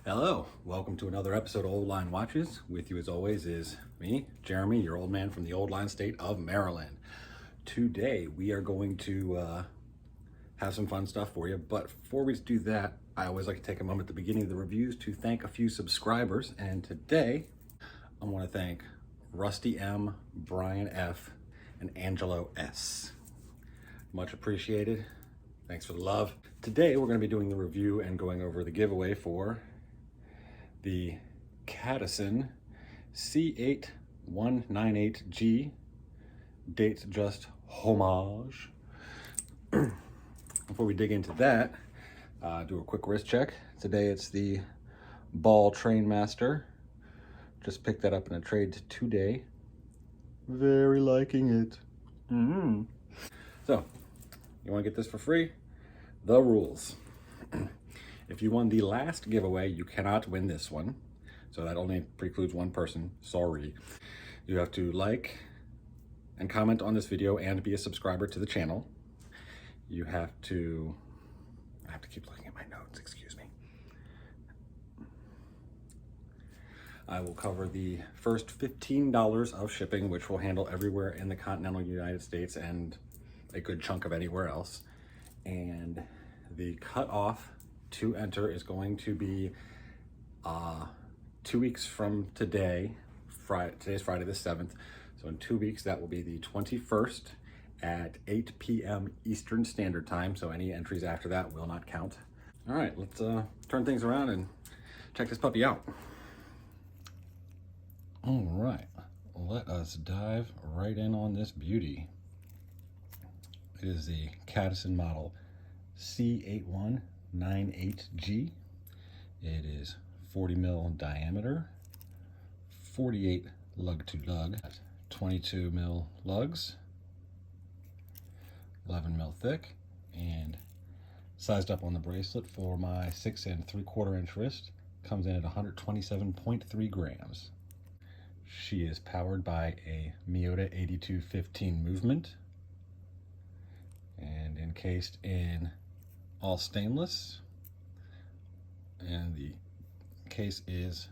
Hello, welcome to another episode of Old Line Watches. With you as always is me, Jeremy, your old man from the Old Line state of Maryland. Today we are going to have some fun stuff for you, but before we do that, I always like to take a moment at the beginning of the reviews to thank a few subscribers, and today I want to thank Rusty M, Brian F, and Angelo S. Much appreciated. Thanks for the love. Today we're going to be doing the review and going over the giveaway for the Cadisen C8198G Datejust Homage. Before we dig into that, do a quick wrist check. Today it's the Ball Trainmaster. Just picked that up in a trade today. Very liking it. So, you want to get this for free? The rules. If you won the last giveaway, you cannot win this one. So that only precludes one person. Sorry. You have to like and comment on this video and be a subscriber to the channel. You have to... I have to keep looking at my notes, excuse me. I will cover the first $15 of shipping, which will handle everywhere in the continental United States and a good chunk of anywhere else. And the cutoff to enter is going to be 2 weeks from today. Today's Friday the 7th. So in 2 weeks, that will be the 21st at 8 p.m. Eastern Standard Time. So any entries after that will not count. All right, let's turn things around and check this puppy out. All right, let us dive right in on this beauty. It is the Cadisen model C8198G. It is 40 mil diameter, 48 lug to lug, 22 mil lugs, 11 mil thick, and sized up on the bracelet for my 6 3/4 inch wrist. Comes in at 127.3 grams. She is powered by a Miyota 8215 movement and encased in all stainless, and the case is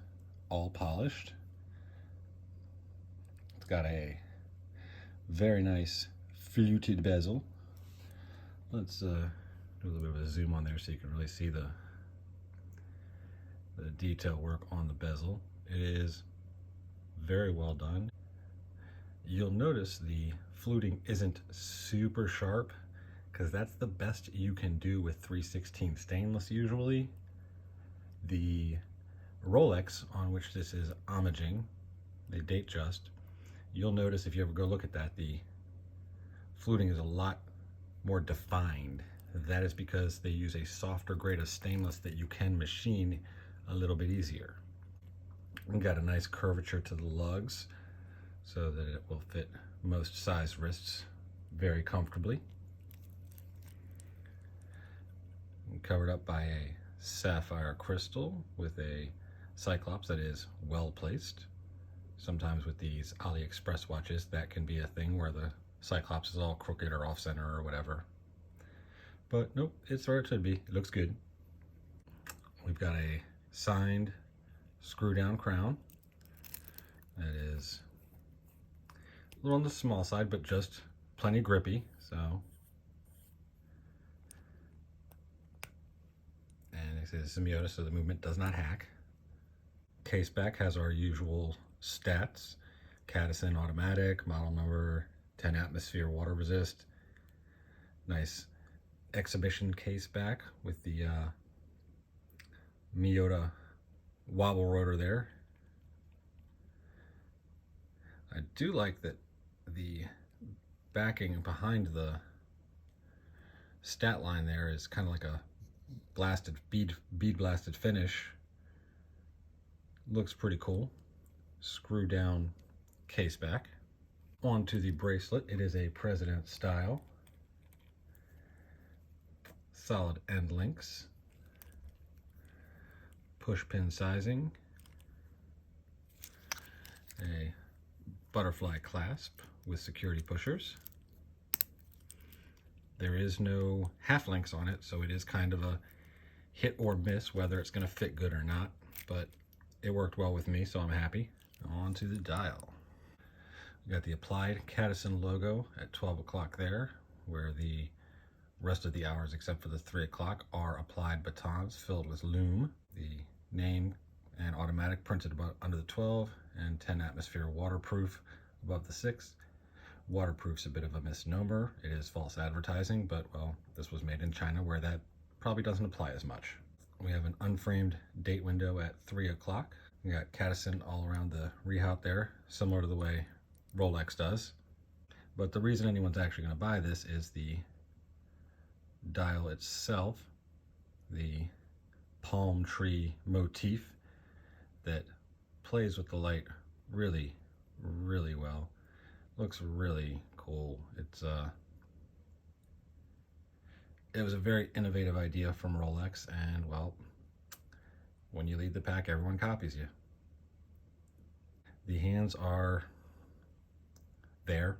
all polished. It's got a very nice fluted bezel. Let's do a little bit of a zoom on there so you can really see the detail work on the bezel. It is very well done. You'll notice the fluting isn't super sharp, because that's the best you can do with 3/16 stainless usually. The Rolex on which this is homaging, the Datejust, you'll notice if you ever go look at that, the fluting is a lot more defined. That is because they use a softer grade of stainless that you can machine a little bit easier. We've got a nice curvature to the lugs so that it will fit most size wrists very comfortably. Covered up by a sapphire crystal with a cyclops that is well placed. Sometimes with these AliExpress watches, that can be a thing where the cyclops is all crooked or off center or whatever. But nope, it's where it should be. It looks good. We've got a signed screw down crown that is a little on the small side, but just plenty grippy. So, and it says Miyota, so the movement does not hack. Case back has our usual stats: Cadisen automatic, model number, 10 atmosphere water resist. Nice exhibition case back with the Miyota wobble rotor there. I do like that the backing behind the stat line there is kind of like a blasted bead blasted finish. Looks pretty cool. Screw down case back. Onto the bracelet. It is a President style. Solid end links. Push pin sizing. A butterfly clasp with security pushers. There is no half links on it, so it is kind of a hit or miss whether it's going to fit good or not, but it worked well with me, so I'm happy. On to the dial. We got the applied Cadisen logo at 12 o'clock there, where the rest of the hours except for the 3 o'clock are applied batons filled with lume. The name and automatic printed about under the 12, and 10 atmosphere waterproof above the 6. Waterproof's a bit of a misnomer. It is false advertising, but well, this was made in China where that probably doesn't apply as much. We have an unframed date window at 3 o'clock. We got Cadisen all around the rehaut there, similar to the way Rolex does. But the reason anyone's actually going to buy this is the dial itself, the palm tree motif that plays with the light really, really well. Looks really cool. It was a very innovative idea from Rolex, and well, when you lead the pack, everyone copies you. The hands are there.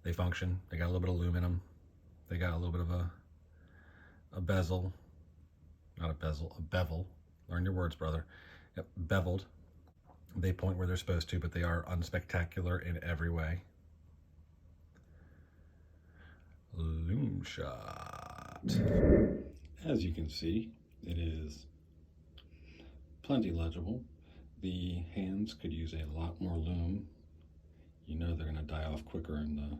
They function. They got a little bit of lume in them. They got a little bit of a bezel. Not a bezel, a bevel. Learn your words, brother. Yep, beveled. They point where they're supposed to, but they are unspectacular in every way. Lume shot. As you can see, it is plenty legible. The hands could use a lot more lume. You know they're going to die off quicker, and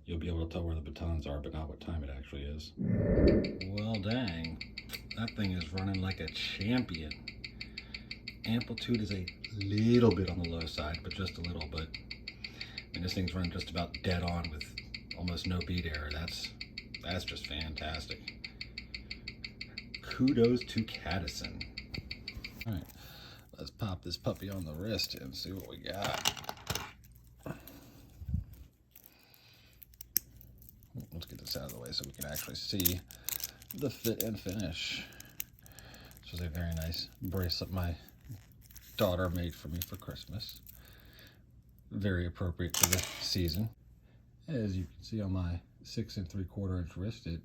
you'll be able to tell where the batons are, but not what time it actually is. Well, dang. That thing is running like a champion. Amplitude is a little bit on the low side, but just a little. But I mean, this thing's running just about dead on with almost no beat error. That's just fantastic. Kudos to Cadisen. All right, let's pop this puppy on the wrist and see what we got. Let's get this out of the way so we can actually see the fit and finish. This was a very nice bracelet my daughter made for me for Christmas. Very appropriate for the season. As you can see on my 6 3/4 inch wrist, it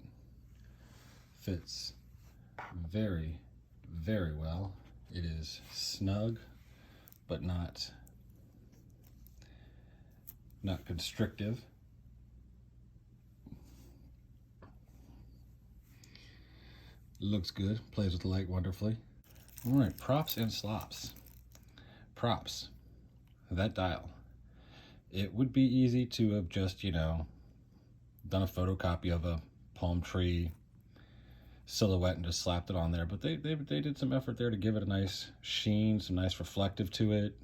fits very, very well. It is snug, but not constrictive. Looks good, plays with the light wonderfully. All right, props and slops. Props, that dial. It would be easy to have just, done a photocopy of a palm tree silhouette and just slapped it on there, but they did some effort there to give it a nice sheen, some nice reflective to it.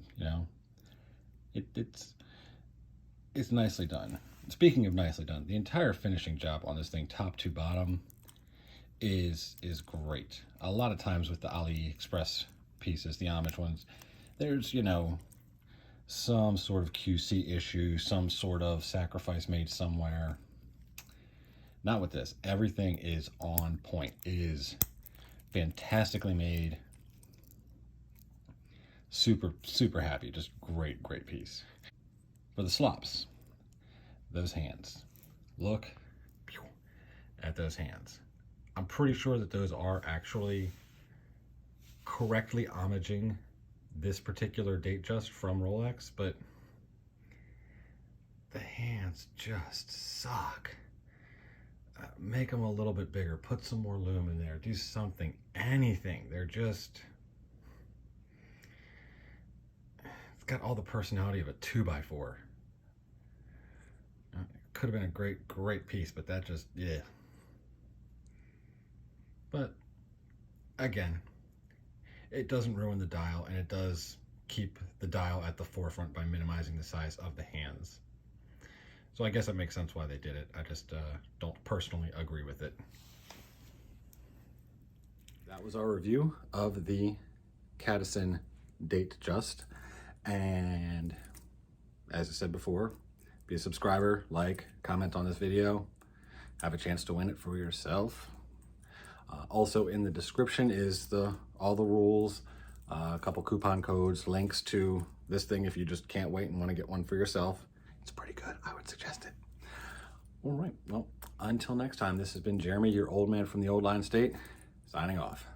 It's nicely done. Speaking of nicely done, the entire finishing job on this thing, top to bottom, is great. A lot of times with the AliExpress pieces, the Homage ones, there's some sort of QC issue, some sort of sacrifice made somewhere. Not with this. Everything is on point. It is fantastically made. Super, super happy. Just great, great piece. For the slops, those hands. Look at those hands. I'm pretty sure that those are actually correctly homaging this particular Datejust from Rolex, but the hands just suck. Make them a little bit bigger, put some more lume in there, do something, anything. They're just, it's got all the personality of a 2x4. It could have been a great piece, but that just, yeah. But again, it doesn't ruin the dial, and it does keep the dial at the forefront by minimizing the size of the hands. So I guess it makes sense why they did it. I just don't personally agree with it. That was our review of the Cadisen Datejust. And as I said before, be a subscriber, like, comment on this video, have a chance to win it for yourself. Also in the description is all the rules, a couple coupon codes, links to this thing if you just can't wait and want to get one for yourself. It's pretty good. I would suggest it. All right. Well, until next time, this has been Jeremy, your old man from the Old Line State. signing off.